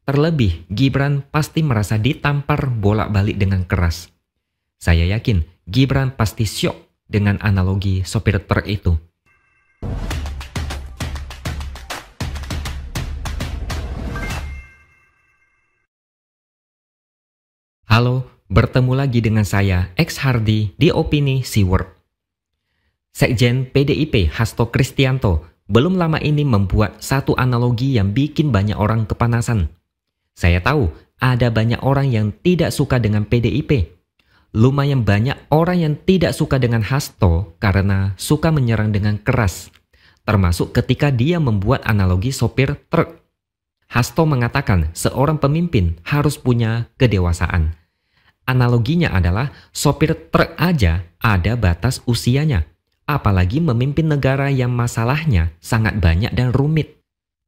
Terlebih, Gibran pasti merasa ditampar bolak-balik dengan keras. Saya yakin Gibran pasti syok dengan analogi sopir truk itu. Halo, bertemu lagi dengan saya, X Hardy di Opini Seaword. Sekjen PDIP Hasto Kristianto belum lama ini membuat satu analogi yang bikin banyak orang kepanasan. Saya tahu ada banyak orang yang tidak suka dengan PDIP. Lumayan banyak orang yang tidak suka dengan Hasto karena suka menyerang dengan keras, termasuk ketika dia membuat analogi sopir truk. Hasto mengatakan seorang pemimpin harus punya kedewasaan. Analoginya adalah sopir truk aja ada batas usianya, apalagi memimpin negara yang masalahnya sangat banyak dan rumit.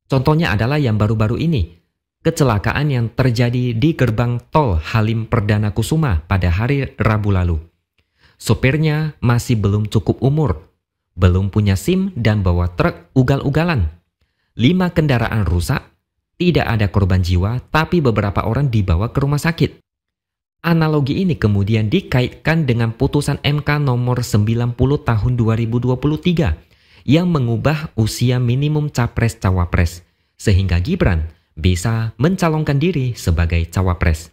Contohnya adalah yang baru-baru ini, kecelakaan yang terjadi di gerbang tol Halim Perdana Kusuma pada hari Rabu lalu. Sopirnya masih belum cukup umur, belum punya SIM dan bawa truk ugal-ugalan. 5 kendaraan rusak, tidak ada korban jiwa tapi beberapa orang dibawa ke rumah sakit. Analogi ini kemudian dikaitkan dengan putusan MK nomor 90 tahun 2023 yang mengubah usia minimum capres-cawapres, sehingga Gibran bisa mencalonkan diri sebagai cawapres.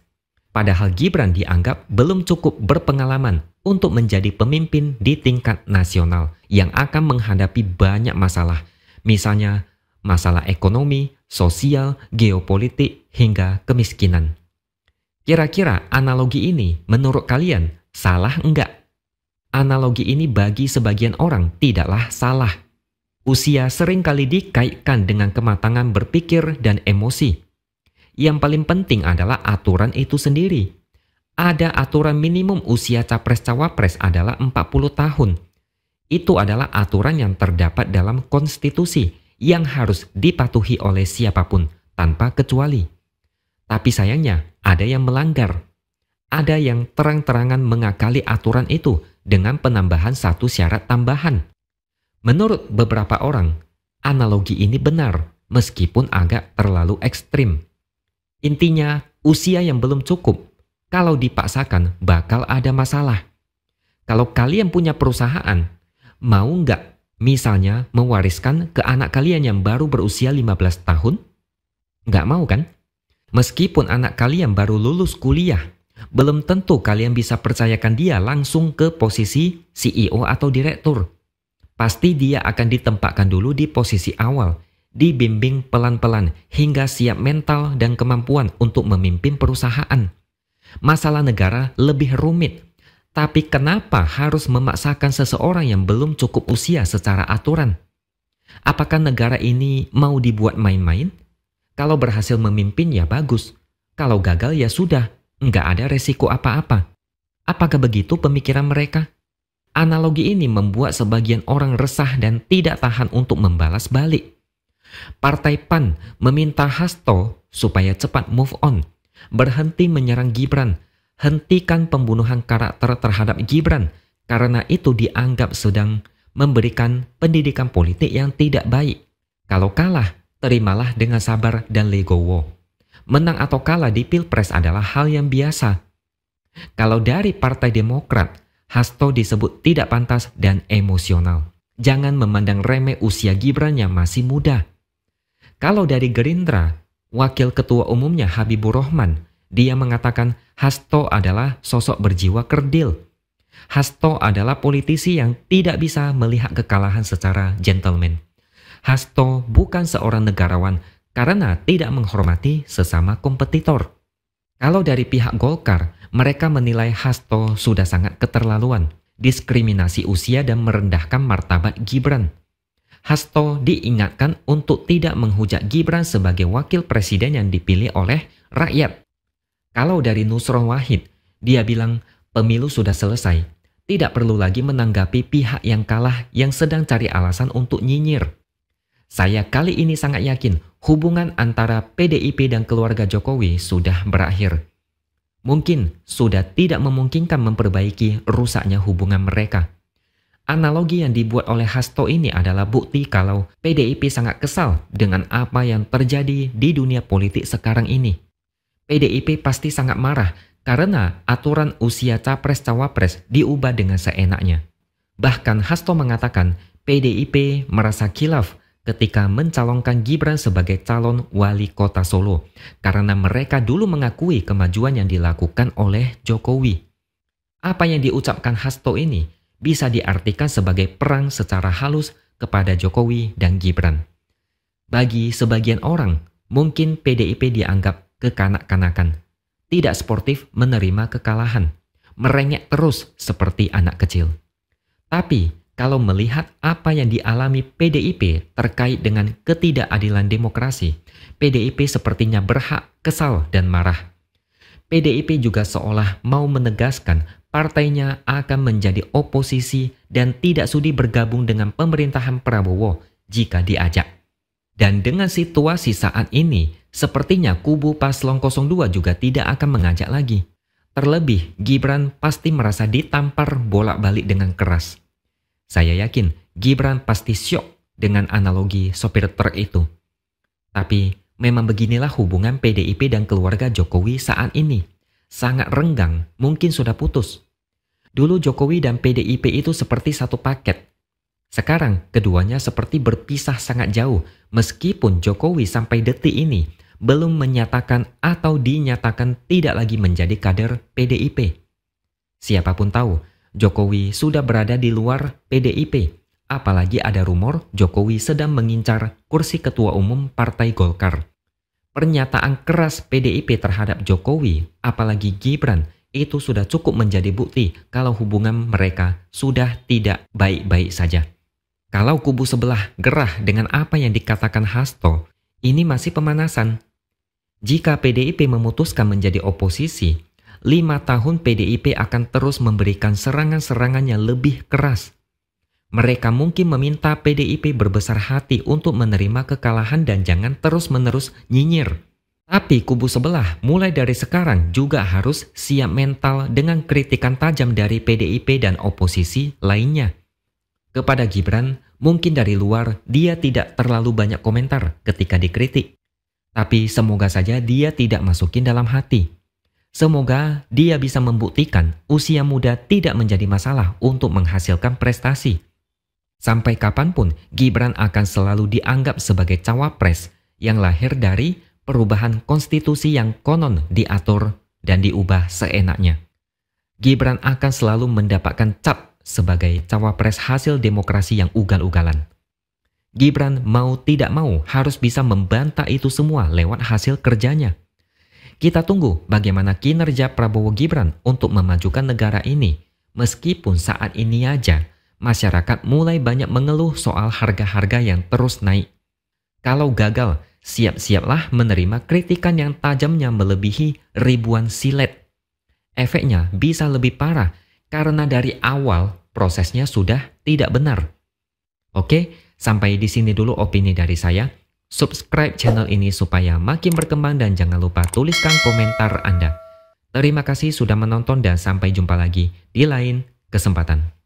Padahal Gibran dianggap belum cukup berpengalaman untuk menjadi pemimpin di tingkat nasional yang akan menghadapi banyak masalah, misalnya masalah ekonomi, sosial, geopolitik, hingga kemiskinan. Kira-kira analogi ini menurut kalian salah enggak? Analogi ini bagi sebagian orang tidaklah salah. Usia seringkali dikaitkan dengan kematangan berpikir dan emosi. Yang paling penting adalah aturan itu sendiri. Ada aturan minimum usia capres-cawapres adalah 40 tahun. Itu adalah aturan yang terdapat dalam konstitusi yang harus dipatuhi oleh siapapun tanpa kecuali. Tapi sayangnya ada yang melanggar. Ada yang terang-terangan mengakali aturan itu dengan penambahan satu syarat tambahan. Menurut beberapa orang, analogi ini benar meskipun agak terlalu ekstrim. Intinya, usia yang belum cukup, kalau dipaksakan bakal ada masalah. Kalau kalian punya perusahaan, mau nggak misalnya mewariskan ke anak kalian yang baru berusia 15 tahun? Nggak mau kan? Meskipun anak kalian baru lulus kuliah, belum tentu kalian bisa percayakan dia langsung ke posisi CEO atau direktur. Pasti dia akan ditempatkan dulu di posisi awal, dibimbing pelan-pelan hingga siap mental dan kemampuan untuk memimpin perusahaan. Masalah negara lebih rumit, tapi kenapa harus memaksakan seseorang yang belum cukup usia secara aturan? Apakah negara ini mau dibuat main-main? Kalau berhasil memimpin ya bagus, kalau gagal ya sudah, nggak ada resiko apa-apa. Apakah begitu pemikiran mereka? Analogi ini membuat sebagian orang resah dan tidak tahan untuk membalas balik. Partai PAN meminta Hasto supaya cepat move on, berhenti menyerang Gibran, hentikan pembunuhan karakter terhadap Gibran, karena itu dianggap sedang memberikan pendidikan politik yang tidak baik. Kalau kalah, terimalah dengan sabar dan legowo. Menang atau kalah di Pilpres adalah hal yang biasa. Kalau dari Partai Demokrat, Hasto disebut tidak pantas dan emosional. Jangan memandang remeh usia Gibran yang masih muda. Kalau dari Gerindra, Wakil Ketua Umumnya Habibur Rahman, dia mengatakan Hasto adalah sosok berjiwa kerdil. Hasto adalah politisi yang tidak bisa melihat kekalahan secara gentleman. Hasto bukan seorang negarawan karena tidak menghormati sesama kompetitor. Kalau dari pihak Golkar, mereka menilai Hasto sudah sangat keterlaluan, diskriminasi usia dan merendahkan martabat Gibran. Hasto diingatkan untuk tidak menghujat Gibran sebagai wakil presiden yang dipilih oleh rakyat. Kalau dari Nusron Wahid, dia bilang pemilu sudah selesai, tidak perlu lagi menanggapi pihak yang kalah yang sedang cari alasan untuk nyinyir. Saya kali ini sangat yakin hubungan antara PDIP dan keluarga Jokowi sudah berakhir. Mungkin sudah tidak memungkinkan memperbaiki rusaknya hubungan mereka. Analogi yang dibuat oleh Hasto ini adalah bukti kalau PDIP sangat kesal dengan apa yang terjadi di dunia politik sekarang ini. PDIP pasti sangat marah karena aturan usia capres-cawapres diubah dengan seenaknya. Bahkan Hasto mengatakan PDIP merasa khilaf ketika mencalonkan Gibran sebagai calon wali kota Solo karena mereka dulu mengakui kemajuan yang dilakukan oleh Jokowi. Apa yang diucapkan Hasto ini bisa diartikan sebagai perang secara halus kepada Jokowi dan Gibran. Bagi sebagian orang, mungkin PDIP dianggap kekanak-kanakan, tidak sportif menerima kekalahan, merengek terus seperti anak kecil. Tapi, kalau melihat apa yang dialami PDIP terkait dengan ketidakadilan demokrasi, PDIP sepertinya berhak kesal dan marah. PDIP juga seolah mau menegaskan partainya akan menjadi oposisi dan tidak sudi bergabung dengan pemerintahan Prabowo jika diajak. Dan dengan situasi saat ini, sepertinya kubu Paslon 02 juga tidak akan mengajak lagi. Terlebih, Gibran pasti merasa ditampar bolak-balik dengan keras. Saya yakin Gibran pasti syok dengan analogi sopir truk itu. Tapi memang beginilah hubungan PDIP dan keluarga Jokowi saat ini. Sangat renggang, mungkin sudah putus. Dulu Jokowi dan PDIP itu seperti satu paket. Sekarang keduanya seperti berpisah sangat jauh meskipun Jokowi sampai detik ini belum menyatakan atau dinyatakan tidak lagi menjadi kader PDIP. Siapapun tahu, Jokowi sudah berada di luar PDIP. Apalagi ada rumor Jokowi sedang mengincar kursi ketua umum Partai Golkar. Pernyataan keras PDIP terhadap Jokowi, apalagi Gibran, itu sudah cukup menjadi bukti kalau hubungan mereka sudah tidak baik-baik saja. Kalau kubu sebelah gerah dengan apa yang dikatakan Hasto, ini masih pemanasan. Jika PDIP memutuskan menjadi oposisi, 5 tahun PDIP akan terus memberikan serangan-serangan yang lebih keras. Mereka mungkin meminta PDIP berbesar hati untuk menerima kekalahan dan jangan terus-menerus nyinyir. Tapi kubu sebelah mulai dari sekarang juga harus siap mental dengan kritikan tajam dari PDIP dan oposisi lainnya. Kepada Gibran, mungkin dari luar dia tidak terlalu banyak komentar ketika dikritik. Tapi semoga saja dia tidak masukin dalam hati. Semoga dia bisa membuktikan usia muda tidak menjadi masalah untuk menghasilkan prestasi. Sampai kapanpun Gibran akan selalu dianggap sebagai cawapres yang lahir dari perubahan konstitusi yang konon diatur dan diubah seenaknya. Gibran akan selalu mendapatkan cap sebagai cawapres hasil demokrasi yang ugal-ugalan. Gibran mau tidak mau harus bisa membantah itu semua lewat hasil kerjanya. Kita tunggu bagaimana kinerja Prabowo Gibran untuk memajukan negara ini, meskipun saat ini aja masyarakat mulai banyak mengeluh soal harga-harga yang terus naik. Kalau gagal, siap-siaplah menerima kritikan yang tajamnya melebihi ribuan silet. Efeknya bisa lebih parah karena dari awal prosesnya sudah tidak benar. Oke, sampai di sini dulu opini dari saya. Subscribe channel ini supaya makin berkembang dan jangan lupa tuliskan komentar Anda. Terima kasih sudah menonton dan sampai jumpa lagi di lain kesempatan.